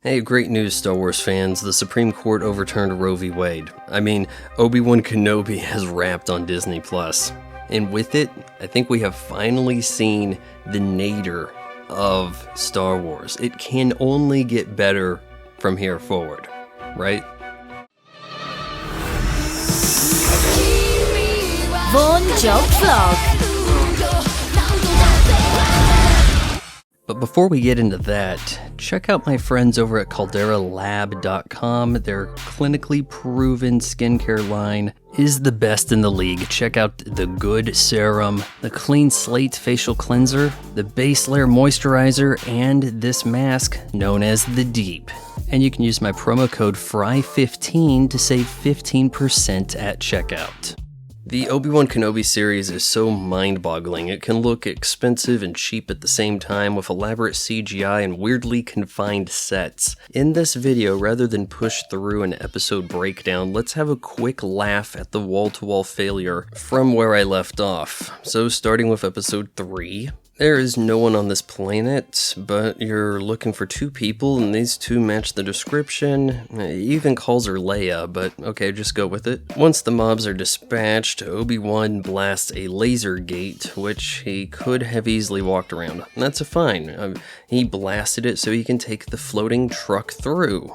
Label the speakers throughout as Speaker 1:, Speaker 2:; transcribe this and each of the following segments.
Speaker 1: Hey, great news, Star Wars fans. The Supreme Court overturned Roe v. Wade. Obi-Wan Kenobi has wrapped on Disney+. And with it, I think we have finally seen the nadir of Star Wars. It can only get better from here forward, right?
Speaker 2: Vaughn Job Vlog.
Speaker 1: But before we get into that, check out my friends over at calderalab.com. Their clinically proven skincare line is the best in the league. Check out the Good Serum, the Clean Slate Facial Cleanser, the Base Layer Moisturizer, and this mask known as the Deep. And you can use my promo code FRY15 to save 15% at checkout. The Obi-Wan Kenobi series is so mind-boggling. It can look expensive and cheap at the same time with elaborate CGI and weirdly confined sets. In this video, rather than push through an episode breakdown, let's have a quick laugh at the wall-to-wall failure from where I left off. So starting with episode 3. There is no one on this planet, but you're looking for two people, and these two match the description. He even calls her Leia, but okay, just go with it. Once the mobs are dispatched, Obi-Wan blasts a laser gate, which he could have easily walked around. That's fine. He blasted it so he can take the floating truck through.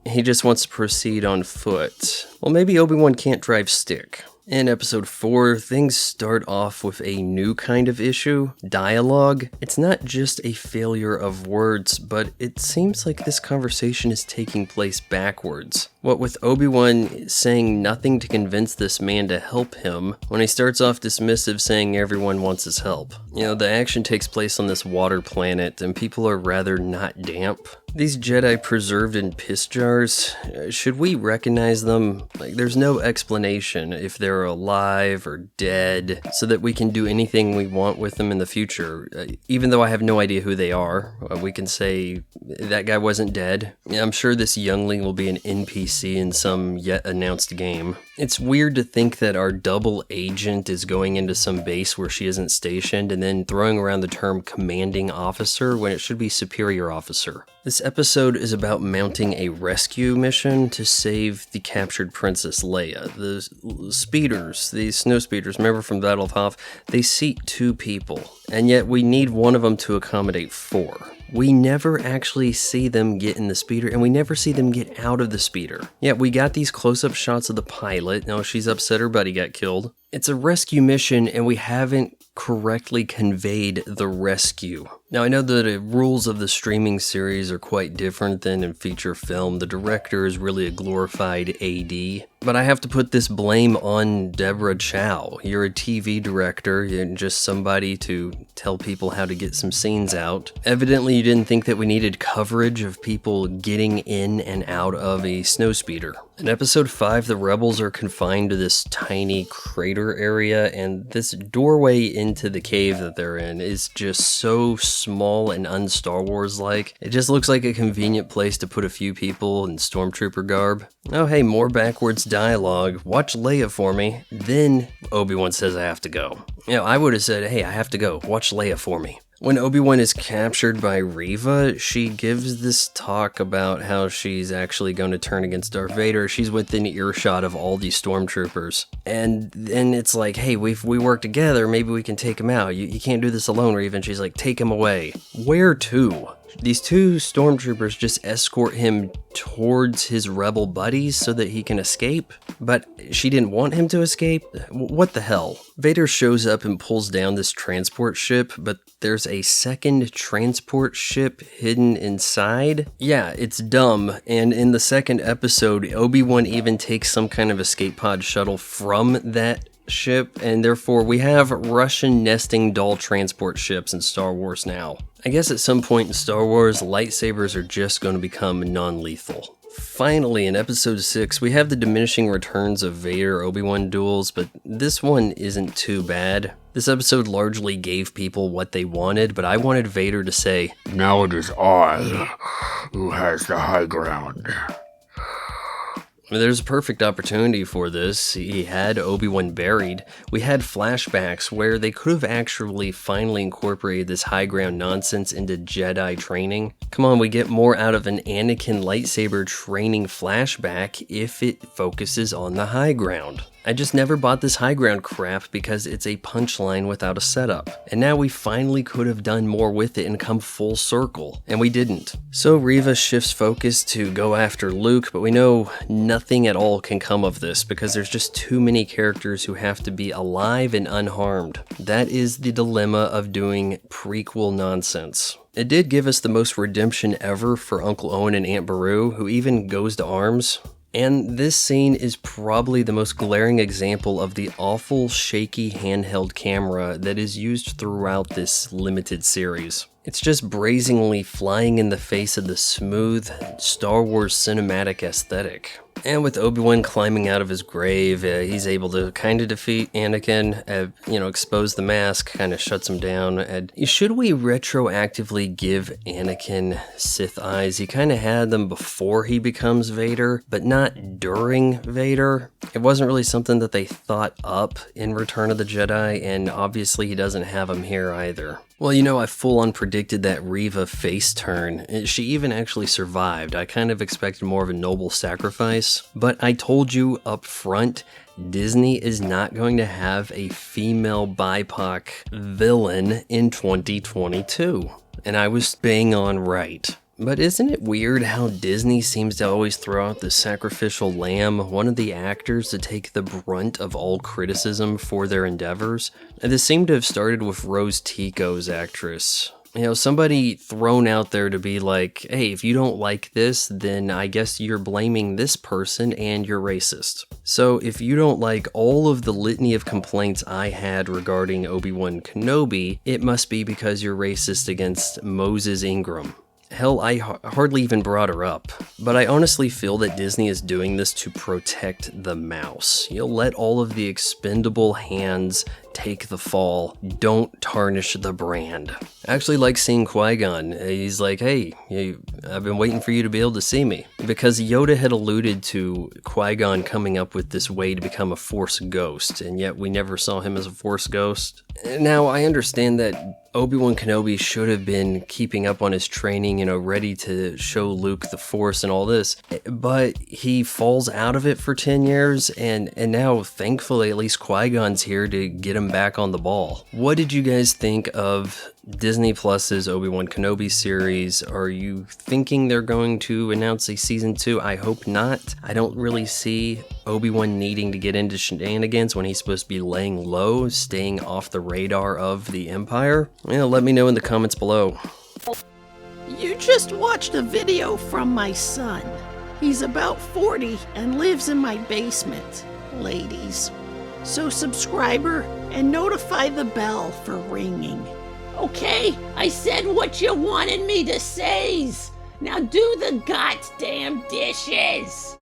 Speaker 1: He just wants to proceed on foot. Well, maybe Obi-Wan can't drive stick. In episode 4, things start off with a new kind of issue, dialogue. It's not just a failure of words, but it seems like this conversation is taking place backwards. What with Obi-Wan saying nothing to convince this man to help him, when he starts off dismissive saying everyone wants his help. The action takes place on this water planet, and people are rather not damp. These Jedi preserved in piss jars, should we recognize them? There's no explanation if they're alive or dead, so that we can do anything we want with them in the future. Even though I have no idea who they are, we can say that guy wasn't dead. I'm sure this youngling will be an NPC in some yet announced game. It's weird to think that our double agent is going into some base where she isn't stationed and then throwing around the term commanding officer when it should be superior officer. This episode is about mounting a rescue mission to save the captured Princess Leia. The speeders, the snow speeders, remember from Battle of Hoth, they seat 2 people, and yet we need one of them to accommodate 4. We never actually see them get in the speeder, and we never see them get out of the speeder. Yeah, we got these close-up shots of the pilot. Now she's upset her buddy got killed. It's a rescue mission, and we haven't correctly conveyed the rescue. Now, I know the rules of the streaming series are quite different than in feature film. The director is really a glorified AD. But I have to put this blame on Deborah Chow. You're a TV director, you're just somebody to tell people how to get some scenes out. Evidently, you didn't think that we needed coverage of people getting in and out of a snowspeeder. In episode 5, the rebels are confined to this tiny crater area, and this doorway into the cave that they're in is just so small and un-Star Wars-like. It just looks like a convenient place to put a few people in stormtrooper garb. Oh hey, more backwards dialogue. Watch Leia for me. Then Obi-Wan says I have to go. I would have said, hey, I have to go. Watch Leia for me. When Obi-Wan is captured by Reva, she gives this talk about how she's actually going to turn against Darth Vader. She's within earshot of all these stormtroopers. And then it's like, hey, we work together, maybe we can take him out. You can't do this alone, Reva. And she's like, take him away. Where to? These 2 stormtroopers just escort him towards his rebel buddies so that he can escape, but she didn't want him to escape? What the hell? Vader shows up and pulls down this transport ship, but there's a second transport ship hidden inside? Yeah, it's dumb, and in the second episode, Obi-Wan even takes some kind of escape pod shuttle from that ship, and therefore we have Russian nesting doll transport ships in Star Wars now. I guess at some point in Star Wars, lightsabers are just going to become non-lethal. Finally, in episode 6, we have the diminishing returns of Vader-Obi-Wan duels, but this one isn't too bad. This episode largely gave people what they wanted, but I wanted Vader to say,
Speaker 3: "Now it is I who has the high ground."
Speaker 1: There's a perfect opportunity for this. He had Obi-Wan buried. We had flashbacks where they could have actually finally incorporated this high ground nonsense into Jedi training. Come on, we get more out of an Anakin lightsaber training flashback if it focuses on the high ground. I just never bought this high ground crap because it's a punchline without a setup. And now we finally could have done more with it and come full circle, and we didn't. So Reva shifts focus to go after Luke, but we know nothing at all can come of this because there's just too many characters who have to be alive and unharmed. That is the dilemma of doing prequel nonsense. It did give us the most redemption ever for Uncle Owen and Aunt Beru, who even goes to arms. And this scene is probably the most glaring example of the awful, shaky handheld camera that is used throughout this limited series. It's just brazenly flying in the face of the smooth Star Wars cinematic aesthetic. And with Obi-Wan climbing out of his grave, he's able to kind of defeat Anakin, expose the mask, kind of shuts him down. And should we retroactively give Anakin Sith eyes? He kind of had them before he becomes Vader, but not during Vader. It wasn't really something that they thought up in Return of the Jedi, and obviously he doesn't have them here either. Well, I full-on predicted that Reva face turn. She even actually survived. I kind of expected more of a noble sacrifice, but I told you up front, Disney is not going to have a female BIPOC villain in 2022. And I was bang on right. But isn't it weird how Disney seems to always throw out the sacrificial lamb, one of the actors to take the brunt of all criticism for their endeavors? And this seemed to have started with Rose Tico's actress. Somebody thrown out there to be like, hey, if you don't like this, then I guess you're blaming this person and you're racist. So if you don't like all of the litany of complaints I had regarding Obi-Wan Kenobi, it must be because you're racist against Moses Ingram. Hell, I hardly even brought her up. But I honestly feel that Disney is doing this to protect the mouse. Let all of the expendable hands take the fall. Don't tarnish the brand. I actually like seeing Qui-Gon. He's like, hey, I've been waiting for you to be able to see me. Because Yoda had alluded to Qui-Gon coming up with this way to become a Force ghost, and yet we never saw him as a Force ghost. Now, I understand that Obi-Wan Kenobi should have been keeping up on his training, ready to show Luke the Force and all this, but he falls out of it for 10 years, and now, thankfully, at least Qui-Gon's here to get him back on the ball. What did you guys think of Disney Plus's Obi-Wan Kenobi series? Are you thinking they're going to announce a season 2? I hope not. I don't really see Obi-Wan needing to get into shenanigans when he's supposed to be laying low, staying off the radar of the Empire. Let me know in the comments below.
Speaker 3: You just watched a video from my son. He's about 40 and lives in my basement, ladies. So subscribe her and notify the bell for ringing. Okay, I said what you wanted me to say. Now do the goddamn dishes.